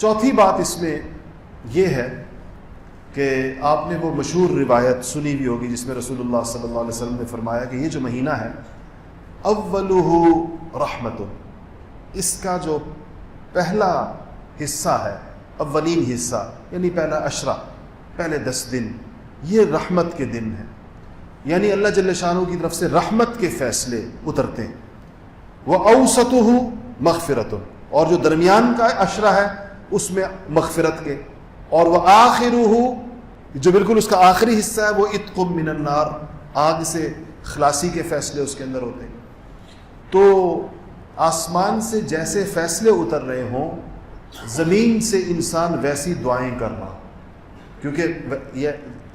چوتھی بات اس میں یہ ہے کہ آپ نے وہ مشہور روایت سنی بھی ہوگی جس میں رسول اللہ صلی اللہ علیہ وسلم نے فرمایا کہ یہ جو مہینہ ہے اولہ رحمت، اس کا جو پہلا حصہ ہے، اولین حصہ یعنی پہلا عشرہ، پہلے 10 دن یہ رحمت کے دن ہیں، یعنی اللہ جل شانہ کی طرف سے رحمت کے فیصلے اترتے ہیں۔ وَأَوْسَطُهُ مَغْفِرَةٌ، اور جو درمیان کا عشرہ ہے اس میں مغفرت کے، اور وَآخِرُهُ جو بالکل اس کا آخری حصہ ہے وہ عِتْقٌ مِّنَ النَّارِ، آگ سے خلاصی کے فیصلے اس کے اندر ہوتے ہیں۔ تو آسمان سے جیسے فیصلے اتر رہے ہوں، زمین سے انسان ویسی دعائیں کر رہا، کیونکہ یہ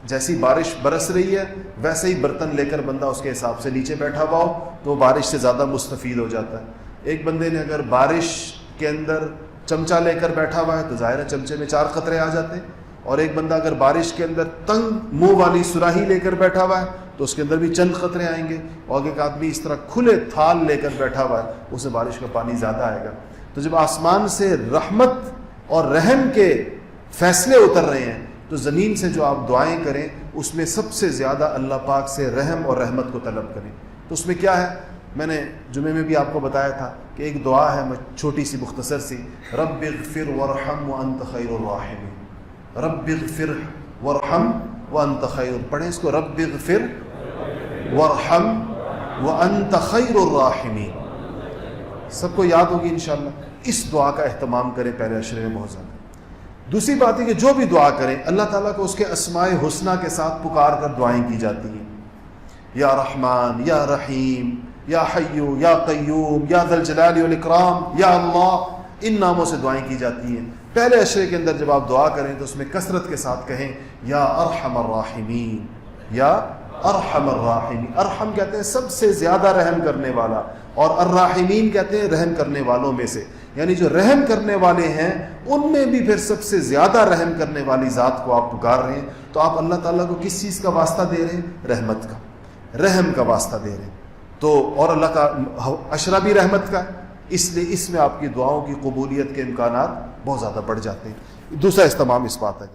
جیسی بارش برس رہی ہے ویسے ہی برتن لے کر بندہ اس کے حساب سے نیچے بیٹھا ہوا ہو تو وہ بارش سے زیادہ مستفید ہو جاتا ہے۔ ایک بندے نے اگر بارش کے اندر چمچہ لے کر بیٹھا ہوا ہے تو ظاہر ہے چمچے میں 4 قطرے آ جاتے ہیں، اور ایک بندہ اگر بارش کے اندر تنگ منہ والی سراہی لے کر بیٹھا ہوا ہے تو اس کے اندر بھی چند قطرے آئیں گے، اور ایک آدمی اس طرح کھلے تھال لے کر بیٹھا ہوا ہے اسے بارش کا پانی زیادہ آئے گا۔ تو جب آسمان سے رحمت اور رحم کے فیصلے اتر رہے ہیں تو زمین سے جو آپ دعائیں کریں اس میں سب سے زیادہ اللہ پاک سے رحم اور رحمت کو طلب کریں۔ تو اس میں کیا ہے، میں نے جمعے میں بھی آپ کو بتایا تھا کہ ایک دعا ہے چھوٹی سی مختصر سی، رب اغفر وارحم وانت خیر الراحمین، رب اغفر وارحم وانت خیر، پڑھیں اس کو، رب اغفر وارحم وانت خیر الراحمین، سب کو یاد ہوگی انشاءاللہ۔ اس دعا کا اہتمام کریں پہلے عشرے میں بہت زیادہ۔ دوسری بات ہے کہ جو بھی دعا کریں اللہ تعالیٰ کو اس کے اسماء حسنہ کے ساتھ پکار کر دعائیں کی جاتی ہیں، یا رحمان، یا رحیم، یا حیو، یا قیوم، یا ذی الجلال والاکرام، یا اللہ، ان ناموں سے دعائیں کی جاتی ہیں۔ پہلے عشرے کے اندر جب آپ دعا کریں تو اس میں کثرت کے ساتھ کہیں یا ارحم الراحمین، یا ارحم الراحمین۔ ارحم کہتے ہیں سب سے زیادہ رحم کرنے والا، اور الراحمین کہتے ہیں رحم کرنے والوں میں سے، یعنی جو رحم کرنے والے ہیں ان میں بھی پھر سب سے زیادہ رحم کرنے والی ذات کو آپ پکار رہے ہیں۔ تو آپ اللہ تعالیٰ کو کس چیز کا واسطہ دے رہے ہیں؟ رحمت کا، رحم کا واسطہ دے رہے ہیں۔ تو اور اللہ کا عشرہ بھی رحمت کا، اس لیے اس میں آپ کی دعاؤں کی قبولیت کے امکانات بہت زیادہ بڑھ جاتے ہیں۔ دوسرا اہتمام اس بات ہے۔